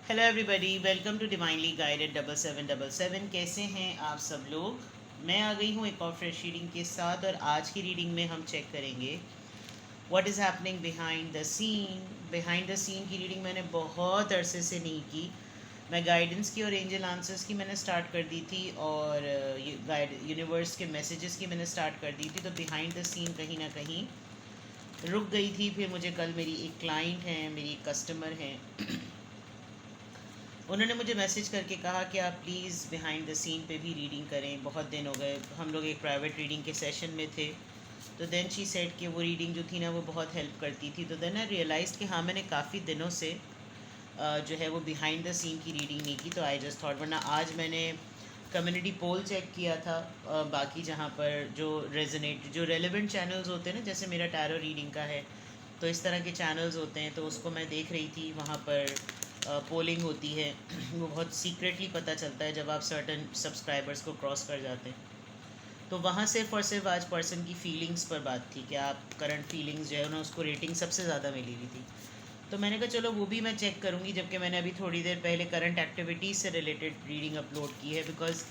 Hello everybody, welcome to divinely guided 7777। कैसे हैं आप सब लोग। मैं आ गई हूँ एक और फ्रेश रीडिंग के साथ, और आज की रीडिंग में हम चेक करेंगे what is happening behind the scene. Behind the scene की रीडिंग मैंने बहुत अरसे से नहीं की। मैं गाइडेंस की और एंजल आंसर्स की मैंने स्टार्ट कर दी थी, और गाइड यूनिवर्स के मैसेजेस की मैंने स्टार्ट कर दी थी। तो बिहाइंड द सीन कहीं ना कहीं रुक गई थी। फिर मुझे कल मेरी एक क्लाइंट हैं, मेरी एक कस्टमर हैं, उन्होंने मुझे मैसेज करके कहा कि आप प्लीज़ बिहाइंड द सीन पे भी रीडिंग करें। बहुत दिन हो गए, हम लोग एक प्राइवेट रीडिंग के सेशन में थे। तो देन शी सेड कि वो रीडिंग जो थी ना वो बहुत हेल्प करती थी। तो देन आई रियलाइज कि हाँ, मैंने काफ़ी दिनों से जो है वो बिहाइंड द सीन की रीडिंग नहीं की। तो आई जस्ट थॉट, वरना आज मैंने कम्युनिटी पोल चेक किया था। बाकी जहाँ पर जो रेलिवेंट चैनल्स होते हैं ना, जैसे मेरा टैरो रीडिंग का है, तो इस तरह के चैनल्स होते हैं, तो उसको मैं देख रही थी। वहाँ पर पोलिंग होती है वो बहुत सीक्रेटली पता चलता है जब आप सर्टन सब्सक्राइबर्स को क्रॉस कर जाते हैं। तो वहाँ सिर्फ और सिर्फ आज पर्सन की फीलिंग्स पर बात थी कि आप करंट फीलिंग्स जो है ना, उसको रेटिंग सबसे ज़्यादा मिली हुई थी। तो मैंने कहा चलो वो भी मैं चेक करूँगी, जबकि मैंने अभी थोड़ी देर पहले करंट एक्टिविटीज़ से रिलेटेड रीडिंग अपलोड की है। बिकॉज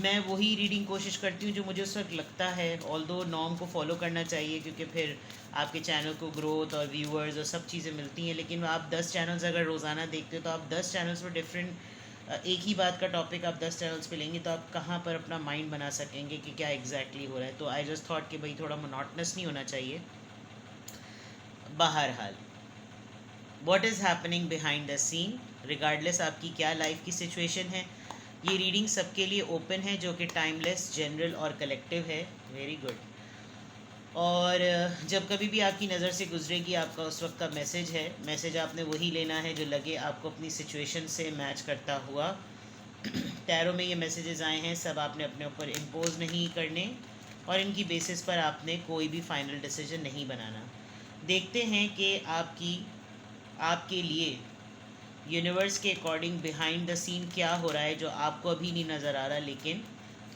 मैं वही रीडिंग कोशिश करती हूँ जो मुझे उस वक्त लगता है। ऑल दो नॉर्म को फॉलो करना चाहिए, क्योंकि फिर आपके चैनल को ग्रोथ और व्यूअर्स और सब चीज़ें मिलती हैं। लेकिन आप 10 चैनल्स अगर रोज़ाना देखते हो, तो आप 10 चैनल्स पर डिफरेंट एक ही बात का टॉपिक आप 10 चैनल्स पे लेंगे, तो आप कहाँ पर अपना माइंड बना सकेंगे कि क्या एग्जैक्टली हो रहा है। तो आई जस्ट थॉट कि भाई थोड़ा मोनोटनस नहीं होना चाहिए। बहरहाल, what is happening behind the scene, regardless आपकी क्या लाइफ की सिचुएशन है, ये रीडिंग सबके लिए ओपन है, जो कि टाइमलेस, जनरल और कलेक्टिव है। Very good. और जब कभी भी आपकी नज़र से गुजरेगी, आपका उस वक्त का मैसेज है। मैसेज आपने वही लेना है जो लगे आपको अपनी सिचुएशन से मैच करता हुआ। टैरो में ये मैसेजेस आए हैं, सब आपने अपने ऊपर इम्पोज नहीं करने, और इनकी बेसिस पर आपने कोई भी फाइनल डिसीजन नहीं बनाना। देखते हैं कि आपके लिए यूनिवर्स के अकॉर्डिंग बिहाइंड द सीन क्या हो रहा है, जो आपको अभी नहीं नज़र आ रहा, लेकिन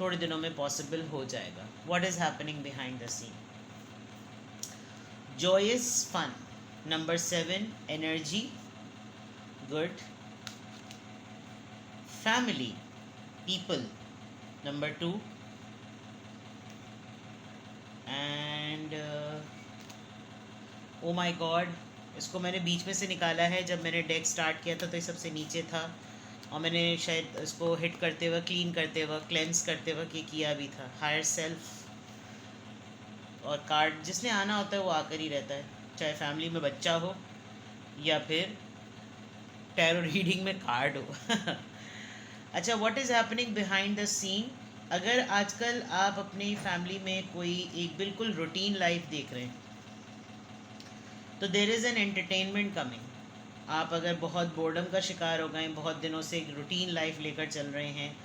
थोड़े दिनों में पॉसिबल हो जाएगा। What is happening behind the scene. joyous fun, number 7 energy, good. Family, people, number 2. And oh my god, इसको मैंने बीच में से निकाला है। जब मैंने डेक स्टार्ट किया था तो ये सबसे नीचे था, और मैंने शायद इसको हिट करते हुए, क्लीन करते हुए, क्लेंस करते हुए ये किया भी था। हायर सेल्फ, और कार्ड जिसने आना होता है वो आकर ही रहता है, चाहे फैमिली में बच्चा हो या फिर टैरो रीडिंग में कार्ड हो। अच्छा, what is happening behind the scene. अगर आजकल आप अपनी फैमिली में कोई एक बिल्कुल रूटीन लाइफ देख रहे हैं, तो there is an entertainment coming. आप अगर बहुत बोर्डम का शिकार हो गए, बहुत दिनों से एक रूटीन लाइफ लेकर चल रहे हैं,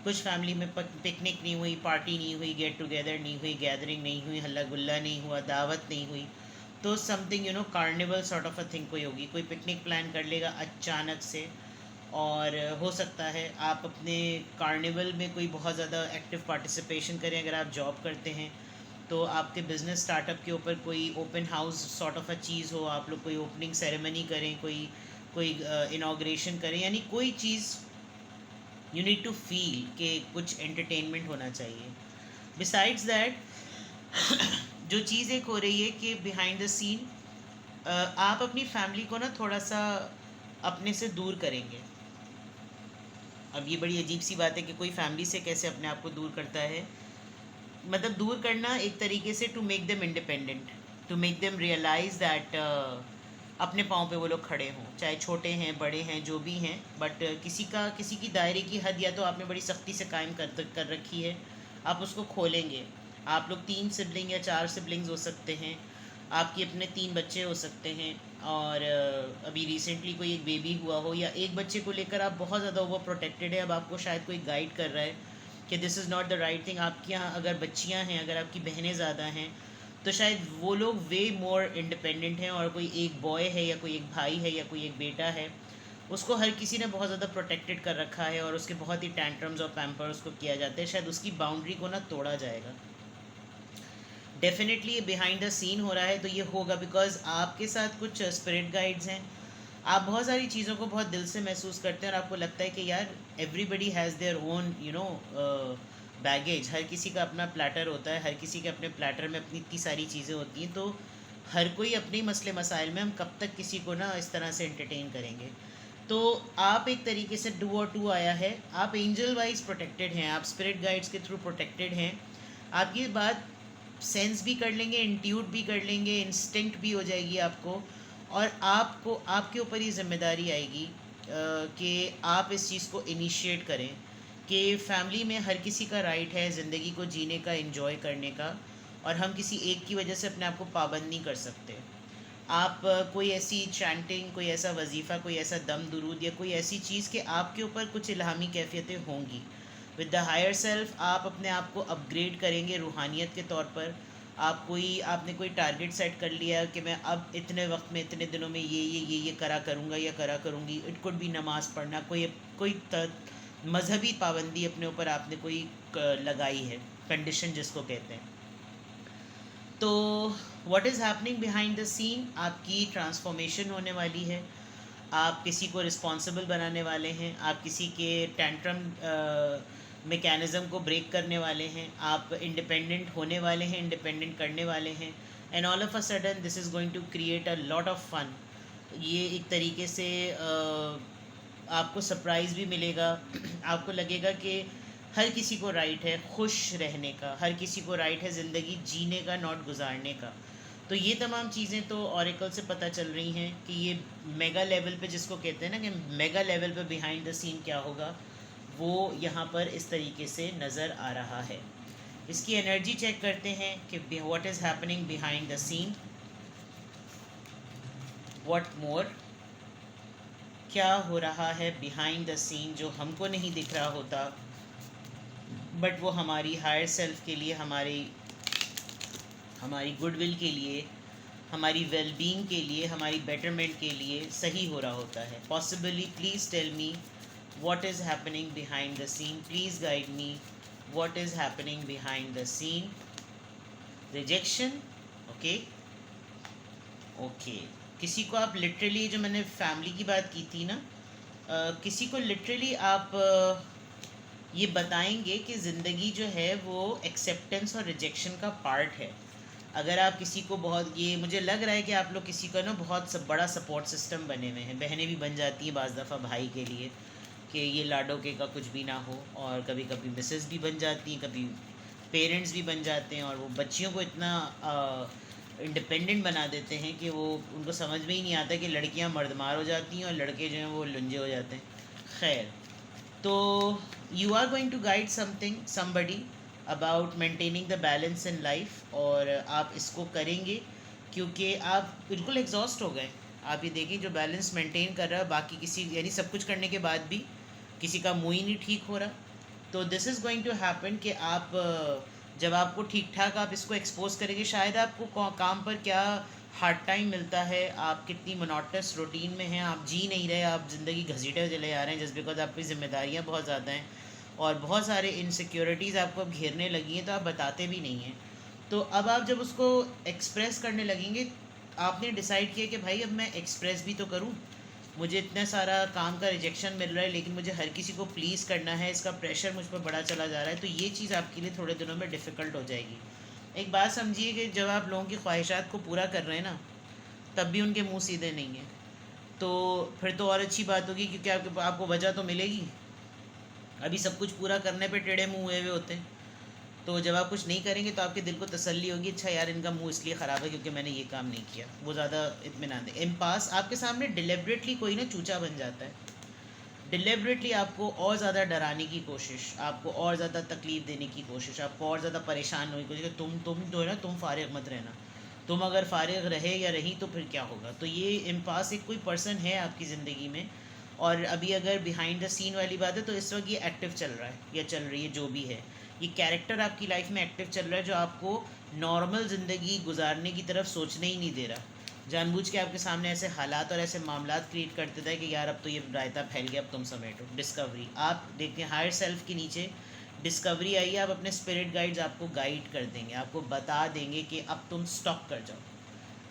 कुछ फैमिली में पिकनिक नहीं हुई, पार्टी नहीं हुई, गेट टुगेदर नहीं हुई, गैदरिंग नहीं हुई, हल्ला गुल्ला नहीं हुआ, दावत नहीं हुई, तो something carnival sort of a thing कोई होगी। कोई पिकनिक प्लान कर लेगा अचानक से, और हो सकता है आप अपने कार्निवल में कोई बहुत ज़्यादा एक्टिव पार्टिसिपेशन करें। अगर आप जॉब करते हैं तो आपके बिज़नेस स्टार्टअप के ऊपर कोई open house sort of a चीज़ हो, आप लोग कोई ओपनिंग सेरेमनी करें, कोई कोई इनाग्रेशन करें, यानी कोई चीज़ यू नीड टू फील कि कुछ एंटरटेनमेंट होना चाहिए। बिसाइड्स दैट, जो चीज़ एक हो रही है कि बिहाइंड द सीन आप अपनी फैमिली को ना थोड़ा सा अपने से दूर करेंगे। अब ये बड़ी अजीब सी बात है कि कोई फैमिली से कैसे अपने आप को दूर करता है। मतलब दूर करना एक तरीके से to make them independent, to make them realise that अपने पाँव पे वो लोग खड़े हों, चाहे छोटे हैं बड़े हैं जो भी हैं। बट किसी की दायरे की हद या तो आपने बड़ी सख्ती से कायम कर रखी है, आप उसको खोलेंगे। आप लोग 3 सिबलिंग या 4 सिबलिंग्स हो सकते हैं, आपके अपने 3 बच्चे हो सकते हैं, और अभी रिसेंटली कोई एक बेबी हुआ हो, या एक बच्चे को लेकर आप बहुत ज़्यादा ओवर प्रोटेक्टेड है। अब आपको शायद कोई गाइड कर रहा है कि this is not the right thing. आपके यहाँ अगर बच्चियाँ हैं, अगर आपकी बहनें ज़्यादा हैं, तो शायद वो लोग वे मोर इंडिपेंडेंट हैं, और कोई एक बॉय है या कोई एक भाई है या कोई एक बेटा है, उसको हर किसी ने बहुत ज़्यादा प्रोटेक्टेड कर रखा है, और उसके बहुत ही टैंट्रम्स और पैम्पर उसको किया जाता है। शायद उसकी बाउंड्री को ना तोड़ा जाएगा। डेफिनेटली ये बिहाइंड द सीन हो रहा है, तो ये होगा बिकॉज आपके साथ कुछ स्पिरिट गाइड्स हैं, आप बहुत सारी चीज़ों को बहुत दिल से महसूस करते हैं और आपको लगता है कि यार everybody has their own baggage. हर किसी का अपना प्लेटर होता है, हर किसी के अपने प्लेटर में अपनी इतनी सारी चीज़ें होती हैं, तो हर कोई अपने ही मसले मसाइल में, हम कब तक किसी को ना इस तरह से एंटरटेन करेंगे। तो आप एक तरीके से डू और टू आया है, आप एंजल वाइज प्रोटेक्टेड हैं, आप स्पिरिट गाइड्स के थ्रू प्रोटेक्टेड हैं। आप ये बात सेंस भी कर लेंगे, इंट्यूट भी कर लेंगे, इंस्टिंक्ट भी हो जाएगी आपको, और आपको आपके ऊपर ये जिम्मेदारी आएगी कि आप इस चीज़ को इनिशिएट करें कि फैमिली में हर किसी का राइट है ज़िंदगी को जीने का, एंजॉय करने का, और हम किसी एक की वजह से अपने आप को पाबंद नहीं कर सकते। आप कोई ऐसी चैंटिंग, कोई ऐसा वजीफ़ा, कोई ऐसा दम दुरूद या कोई ऐसी चीज़ कि आपके ऊपर कुछ इल्हामी कैफियतें होंगी, विद द हायर सेल्फ आप अपने आप को अपग्रेड करेंगे रूहानियत के तौर पर। आपने कोई टारगेट सेट कर लिया कि मैं अब इतने वक्त में, इतने दिनों में ये करा करूँगा या करा करूँगी। इट कुड भी नमाज़ पढ़ना, कोई मजहबी पाबंदी अपने ऊपर आपने कोई लगाई है, कंडीशन जिसको कहते हैं। तो what is happening behind the scene, आपकी ट्रांसफॉर्मेशन होने वाली है। आप किसी को रिस्पॉन्सिबल बनाने वाले हैं, आप किसी के टेंट्रम मैकेनिज़्म को ब्रेक करने वाले हैं, आप इंडिपेंडेंट होने वाले हैं, इंडिपेंडेंट करने वाले हैं। And all of a sudden this is going to create a lot of fun. ये एक तरीके से आपको सरप्राइज़ भी मिलेगा। आपको लगेगा कि हर किसी को राइट है खुश रहने का, हर किसी को राइट है ज़िंदगी जीने का, नॉट गुजारने का। तो ये तमाम चीज़ें तो ऑरेकल से पता चल रही हैं कि ये मेगा लेवल पे, जिसको कहते हैं ना कि मेगा लेवल पे बिहाइंड द सीन क्या होगा, वो यहाँ पर इस तरीके से नज़र आ रहा है। इसकी एनर्जी चेक करते हैं कि what is happening behind the scene, what more, क्या हो रहा है बिहाइंड द सीन जो हमको नहीं दिख रहा होता, बट वो हमारी हायर सेल्फ के लिए, हमारी गुडविल के लिए, हमारी वेलबींग के लिए, हमारी बेटरमेंट के लिए सही हो रहा होता है। Possibly please tell me what is happening behind the scene, please guide me what is happening behind the scene. Rejection, okay okay. किसी को आप लिटरली, जो मैंने फैमिली की बात की थी ना, किसी को लिटरली आप ये बताएंगे कि ज़िंदगी जो है वो एक्सेप्टेंस और रिजेक्शन का पार्ट है। अगर आप किसी को बहुत, ये मुझे लग रहा है कि आप लोग किसी का ना बहुत बड़ा सपोर्ट सिस्टम बने हुए हैं। बहनें भी बन जाती हैं बाज़ दफ़ा भाई के लिए कि ये लाडो के का कुछ भी ना हो, और कभी कभी मिसेस भी बन जाती हैं, कभी पेरेंट्स भी बन जाते हैं, और वो बच्चियों को इतना इंडिपेंडेंट बना देते हैं कि वो, उनको समझ में ही नहीं आता कि लड़कियां मर्दमार हो जाती हैं और लड़के जो हैं वो लुंजे हो जाते हैं। खैर, तो you are going to guide somebody about maintaining the balance in life, और आप इसको करेंगे क्योंकि आप बिल्कुल एग्जॉस्ट हो गए। आप ये देखें, जो बैलेंस मेंटेन कर रहा है बाकी किसी, यानी सब कुछ करने के बाद भी किसी का मुँह ही नहीं ठीक हो रहा, तो this is going to happen कि आप जब आपको ठीक ठाक आप इसको एक्सपोज करेंगे, शायद आपको काम पर क्या हार्ड टाइम मिलता है, आप कितनी मोनोटस रूटीन में हैं, आप जी नहीं रहे, आप ज़िंदगी घसीटे चले आ रहे हैं जस्ट बिकॉज आपकी ज़िम्मेदारियाँ बहुत ज़्यादा हैं और बहुत सारे इनसिक्योरिटीज़ आपको अब घेरने लगी हैं, तो आप बताते भी नहीं हैं। तो अब आप जब उसको एक्सप्रेस करने लगेंगे, आपने डिसाइड किया कि भाई अब मैं एक्सप्रेस भी तो करूं, मुझे इतना सारा काम का रिजेक्शन मिल रहा है लेकिन मुझे हर किसी को प्लीज़ करना है, इसका प्रेशर मुझ पर बढ़ा चला जा रहा है, तो ये चीज़ आपके लिए थोड़े दिनों में डिफ़िकल्ट हो जाएगी। एक बात समझिए कि जब आप लोगों की ख्वाहिशात को पूरा कर रहे हैं ना, तब भी उनके मुंह सीधे नहीं हैं, तो फिर तो और अच्छी बात होगी, क्योंकि आपको वजह तो मिलेगी। अभी सब कुछ पूरा करने पे टेढ़े मुँह हुए हुए होते हैं, तो जब आप कुछ नहीं करेंगे तो आपके दिल को तसल्ली होगी, अच्छा यार इनका मुंह इसलिए ख़राब है क्योंकि मैंने ये काम नहीं किया, वो ज़्यादा इत्मीनान दे। इम्पास आपके सामने डिलिबरेटली कोई ना चूचा बन जाता है, डिलिबरेटली आपको और ज़्यादा डराने की कोशिश, आपको और ज़्यादा तकलीफ़ देने की कोशिश, आपको और ज़्यादा परेशान होने की कोशिश, तुम जो है ना, तुम फारिग मत रहना, तुम अगर फारिग रहे या रही तो फिर क्या होगा। तो ये इम्पास एक कोई पर्सन है आपकी ज़िंदगी में, और अभी अगर बिहाइंड द सीन वाली बात है तो इस वक्त ये एक्टिव चल रहा है या चल रही है, जो भी है, ये कैरेक्टर आपकी लाइफ में एक्टिव चल रहा है, जो आपको नॉर्मल ज़िंदगी गुजारने की तरफ सोचने ही नहीं दे रहा, जानबूझ के आपके सामने ऐसे हालात और ऐसे मामला क्रिएट कर देता है कि यार अब तो ये रायता फैल गया, अब तुम समेटो। डिस्कवरी, आप देखते हैं हायर सेल्फ के नीचे डिस्कवरी आई है, आप अपने स्पिरिट गाइड्स आपको गाइड कर देंगे, आपको बता देंगे कि अब तुम स्टॉप कर जाओ,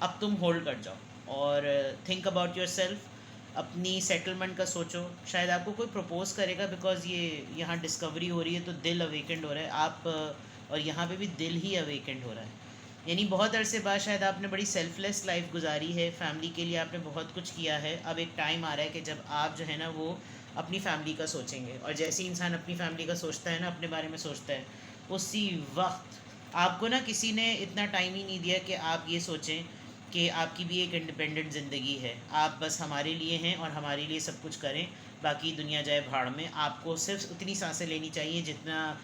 अब तुम होल्ड कर जाओ और थिंक अबाउट योर सेल्फ। अपनी सेटलमेंट का सोचो। शायद आपको कोई प्रपोज करेगा, बिकॉज ये यहाँ डिस्कवरी हो रही है तो दिल अवेकेंड हो रहा है आप, और यहाँ पे भी दिल ही अवेकेंड हो रहा है। यानी बहुत अरसे बाद शायद आपने बड़ी सेल्फलेस लाइफ गुजारी है, फैमिली के लिए आपने बहुत कुछ किया है। अब एक टाइम आ रहा है कि जब आप जो है ना वो अपनी फैमिली का सोचेंगे, और जैसे ही इंसान अपनी फैमिली का सोचता है ना, अपने बारे में सोचता है, उसी वक्त आपको ना किसी ने इतना टाइम ही नहीं दिया कि आप ये सोचें कि आपकी भी एक इंडिपेंडेंट ज़िंदगी है, आप बस हमारे लिए हैं और हमारे लिए सब कुछ करें, बाकी दुनिया जाए भाड़ में। आपको सिर्फ उतनी सांसें लेनी चाहिए जितना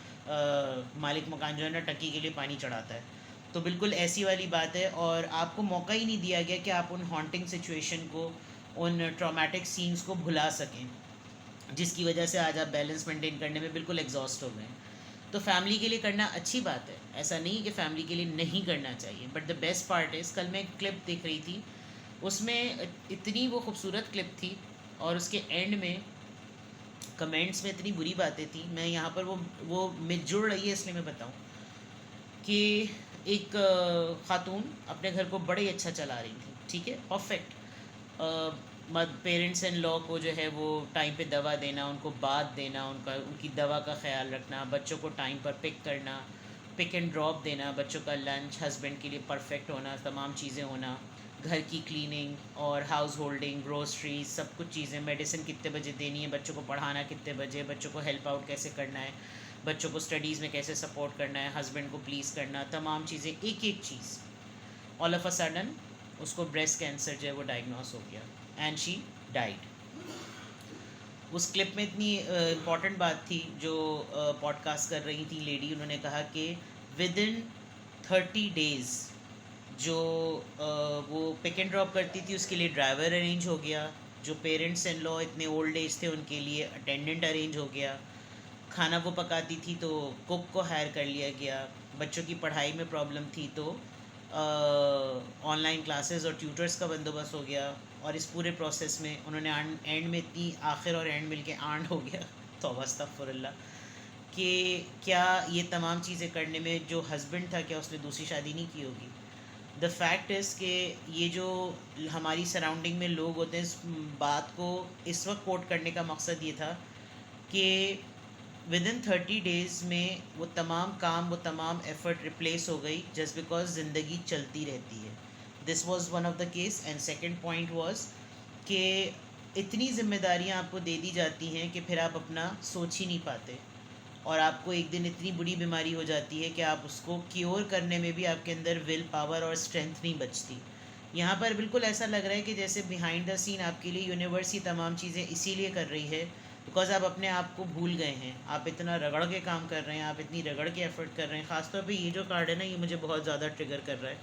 मालिक मकान जो है ना टंकी के लिए पानी चढ़ाता है। तो बिल्कुल ऐसी वाली बात है, और आपको मौका ही नहीं दिया गया कि आप उन हॉन्टिंग सिचुएशन को, उन ट्रॉमेटिक सीन्स को भुला सकें, जिसकी वजह से आज आप बैलेंस मेंटेन करने में बिल्कुल एग्जॉस्ट हो गए। तो फैमिली के लिए करना अच्छी बात है, ऐसा नहीं कि फैमिली के लिए नहीं करना चाहिए, but the best part is, कल मैं एक क्लिप देख रही थी, उसमें इतनी वो खूबसूरत क्लिप थी, और उसके एंड में कमेंट्स में इतनी बुरी बातें थी। मैं यहाँ पर वो मिल जुड़ रही है इसलिए मैं बताऊँ कि एक खातून अपने घर को बड़े अच्छा चला रही थी, ठीक है, परफेक्ट। पेरेंट्स एंड लॉ को जो है वो टाइम पे दवा देना, उनको बात देना, उनकी दवा का ख्याल रखना, बच्चों को टाइम पर पिक करना, पिक एंड ड्रॉप देना, बच्चों का लंच, हस्बैंड के लिए परफेक्ट होना, तमाम चीज़ें होना, घर की क्लीनिंग और हाउस होल्डिंग, ग्रोसरीज, सब कुछ चीज़ें, मेडिसिन कितने बजे देनी है, बच्चों को पढ़ाना कितने बजे, बच्चों को हेल्प आउट कैसे करना है, बच्चों को स्टडीज़ में कैसे सपोर्ट करना है, हस्बैंड को प्लीज़ करना, तमाम चीज़ें, एक एक चीज़। ऑल ऑफ अ सडन उसको ब्रेस्ट कैंसर जो है वो डायग्नोस हो गया, एंड शी डाइड। उस क्लिप में इतनी इम्पॉर्टेंट बात थी, जो पॉडकास्ट कर रही थी लेडी, उन्होंने कहा कि विद इन 30 डेज़ जो वो पिक एंड ड्रॉप करती थी उसके लिए ड्राइवर अरेंज हो गया, जो पेरेंट्स इन लॉ इतने ओल्ड एज थे उनके लिए अटेंडेंट अरेंज हो गया, खाना वो पकाती थी तो कुक को हायर कर लिया गया, बच्चों की पढ़ाई में प्रॉब्लम थी तो ऑनलाइन क्लासेस और ट्यूटर्स का बंदोबस्त हो गया, और इस पूरे प्रोसेस में उन्होंने एंड में इतनी आखिर और एंड मिल के आंड हो गया तौबा अस्तगफुरुल्लाह, कि क्या ये तमाम चीज़ें करने में जो हस्बैंड था, क्या उसने दूसरी शादी नहीं की होगी। द फैक्ट इज़ कि ये जो हमारी सराउंडिंग में लोग होते हैं, इस बात को इस वक्त कोट करने का मकसद ये था कि विद इन 30 डेज़ में वो तमाम काम, वो तमाम एफ़र्ट रिप्लेस हो गई, जस्ट बिकॉज ज़िंदगी चलती रहती है। This was one of the case. And second point was कि इतनी जिम्मेदारियाँ आपको दे दी जाती हैं कि फिर आप अपना सोच ही नहीं पाते, और आपको एक दिन इतनी बुरी बीमारी हो जाती है कि आप उसको क्योर करने में भी आपके अंदर विल पावर और स्ट्रेंथ नहीं बचती। यहाँ पर बिल्कुल ऐसा लग रहा है कि जैसे बिहाइंड द सीन आपके लिए यूनिवर्स ही तमाम चीज़ें इसीलिए कर रही है, बिकॉज आप अपने आप को भूल गए हैं, आप इतना रगड़ के काम कर रहे हैं, आप इतनी रगड़ के एफर्ट कर रहे हैं। ख़ासतौर पे ये जो कार्ड है ना, ये मुझे बहुत ज़्यादा ट्रिगर कर रहा है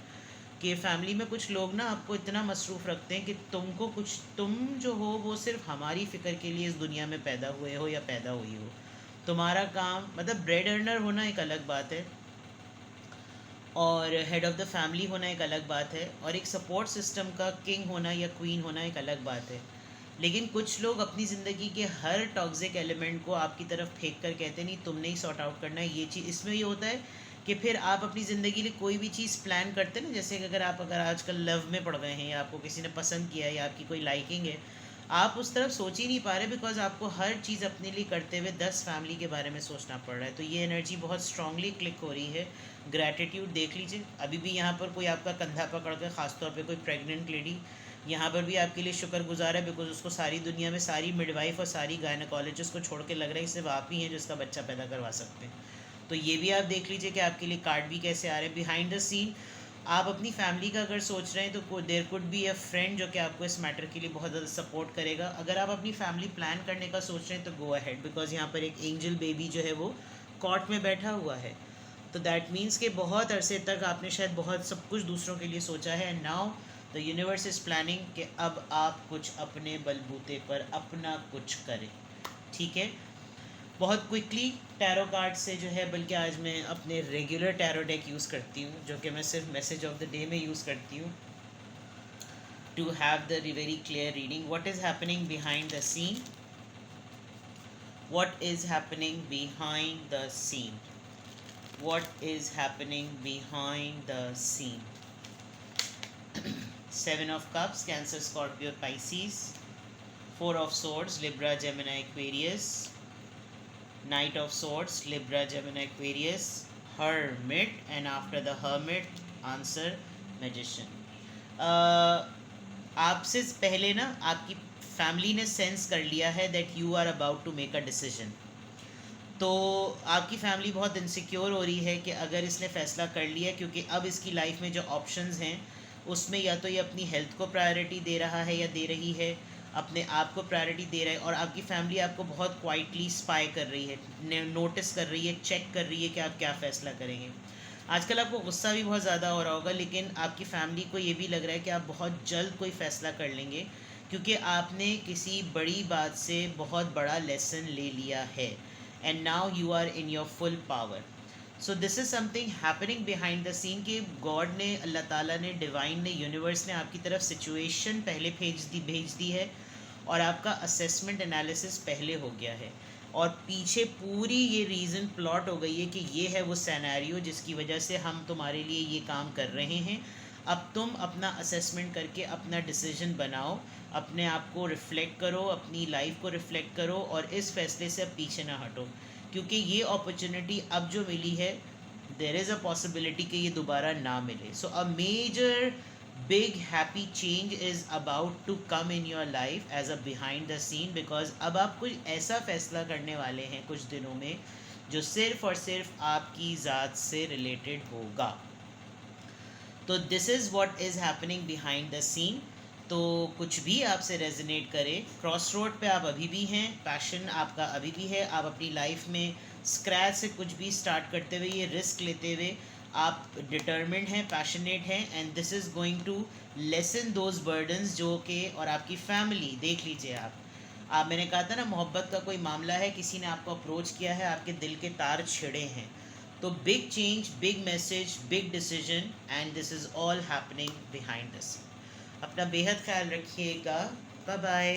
कि फैमिली में कुछ लोग ना आपको इतना मसरूफ़ रखते हैं कि तुमको कुछ, तुम जो हो वो सिर्फ हमारी फ़िक्र के लिए इस दुनिया में पैदा हुए हो या पैदा हुई हो। तुम्हारा काम, मतलब ब्रेड अर्नर होना एक अलग बात है, और हेड ऑफ़ द फैमिली होना एक अलग बात है, और एक सपोर्ट सिस्टम का किंग होना या क्वीन होना एक अलग बात है। लेकिन कुछ लोग अपनी ज़िंदगी के हर टॉक्सिक एलिमेंट को आपकी तरफ फेंक कर कहते नहीं, तुमने ही सॉर्ट आउट करना है ये चीज़। इसमें ये होता है कि फिर आप अपनी ज़िंदगी के लिए कोई भी चीज़ प्लान करते ना, जैसे कि अगर आजकल लव में पड़ गए हैं, या आपको किसी ने पसंद किया है, या आपकी कोई लाइकिंग है, आप उस तरफ सोच ही नहीं पा रहे, बिकॉज आपको हर चीज़ अपने लिए करते हुए 10 फैमिली के बारे में सोचना पड़ रहा है। तो ये एनर्जी बहुत स्ट्रांगली क्लिक हो रही है। ग्रैटिट्यूड देख लीजिए, अभी भी यहाँ पर कोई आपका कंधा पकड़ कर, ख़ासतौर पे कोई प्रेग्नेंट लेडी यहाँ पर भी आपके लिए शुक्रगुजार है, बिकॉज उसको सारी दुनिया में सारी मिडवाइफ और सारी गायनोकोलॉजिस्ट को छोड़ के लग रहा है सिर्फ आप ही हैं जो इसका बच्चा पैदा करवा सकते हैं। तो ये भी आप देख लीजिए कि आपके लिए कार्ड भी कैसे आ रहे हैं। बिहाइंड द सीन आप अपनी फैमिली का अगर सोच रहे हैं तो there could be a friend जो कि आपको इस मैटर के लिए बहुत ज़्यादा सपोर्ट करेगा। अगर आप अपनी फैमिली प्लान करने का सोच रहे हैं तो गो अहेड, बिकॉज यहाँ पर एक एंजल बेबी जो है वो कॉर्ट में बैठा हुआ है। तो दैट मीन्स कि बहुत अरसे तक आपने शायद बहुत सब कुछ दूसरों के लिए सोचा है, and now the universe is planning कि अब आप कुछ अपने बलबूते पर अपना कुछ करें, ठीक है। बहुत क्विकली टैरो कार्ड से जो है, बल्कि आज मैं अपने रेगुलर टैरो डेक यूज़ करती हूँ, जो कि मैं सिर्फ मैसेज ऑफ द डे में यूज़ करती हूँ, to have the very clear reading. What is happening behind the scene, what is happening behind the scene, what is happening behind the scene. 7 of Cups, Cancer, Scorpio, Pisces. Four of Swords, Libra, Gemini, Aquarius. Knight of Swords, Libra, Gemini, Aquarius. Hermit, and after the Hermit, answer Magician. आपसे पहले ना आपकी family ने sense कर लिया है that you are about to make a decision. तो आपकी फैमिली बहुत इनसिक्योर हो रही है कि अगर इसने फ़ैसला कर लिया, क्योंकि अब इसकी लाइफ में जो ऑप्शंस हैं उसमें या तो ये अपनी हेल्थ को प्रायोरिटी दे रहा है या दे रही है, अपने आप को प्रायोरिटी दे रहा है, और आपकी फैमिली आपको बहुत क्वाइटली स्पाई कर रही है, नोटिस कर रही है, चेक कर रही है कि आप क्या फ़ैसला करेंगे. आजकल आपको गुस्सा भी बहुत ज़्यादा हो रहा होगा, लेकिन आपकी फैमिली को ये भी लग रहा है कि आप बहुत जल्द कोई फ़ैसला कर लेंगे, क्योंकि आपने किसी बड़ी बात से बहुत बड़ा लेसन ले लिया है. And now you are in your full power. So this is something happening behind the scene कि गॉड ने, अल्लाह ताला ने, डिवाइन ने, यूनिवर्स ने आपकी तरफ सिचुएशन पहले भेज दी है, और आपका असेसमेंट एनालिसिस पहले हो गया है, और पीछे पूरी ये रीज़न प्लॉट हो गई है कि ये है वो सिनेरियो जिसकी वजह से हम तुम्हारे लिए ये काम कर रहे हैं. अब तुम अपना असेसमेंट करके अपना डिसीजन बनाओ, अपने आप को रिफ़्लेक्ट करो, अपनी लाइफ को रिफ़्लेक्ट करो, और इस फैसले से अब पीछे ना हटो, क्योंकि ये अपॉर्चुनिटी अब जो मिली है, देर इज़ अ पॉसिबिलिटी कि ये दोबारा ना मिले. So a major big happy change is about to come in your life as a behind the scene, because अब आप कुछ ऐसा फैसला करने वाले हैं कुछ दिनों में जो सिर्फ और सिर्फ आपकी ज़ात से रिलेटेड होगा. तो this is what is happening behind the scene. तो कुछ भी आपसे रेजोनेट करे, क्रॉस रोड पे आप अभी भी हैं, पैशन आपका अभी भी है, आप अपनी लाइफ में स्क्रैच से कुछ भी स्टार्ट करते हुए, ये रिस्क लेते हुए आप डिटर्मिन्ड हैं, पैशनेट हैं, and this is going to lessen those burdens जो कि, और आपकी फैमिली देख लीजिए आप मैंने कहा था ना, मोहब्बत का कोई मामला है, किसी ने आपको अप्रोच किया है, आपके दिल के तार छिड़े हैं. तो big change, big message, big decision, and this is all happening behind this. अपना बेहद ख्याल रखिएगा. Bye bye.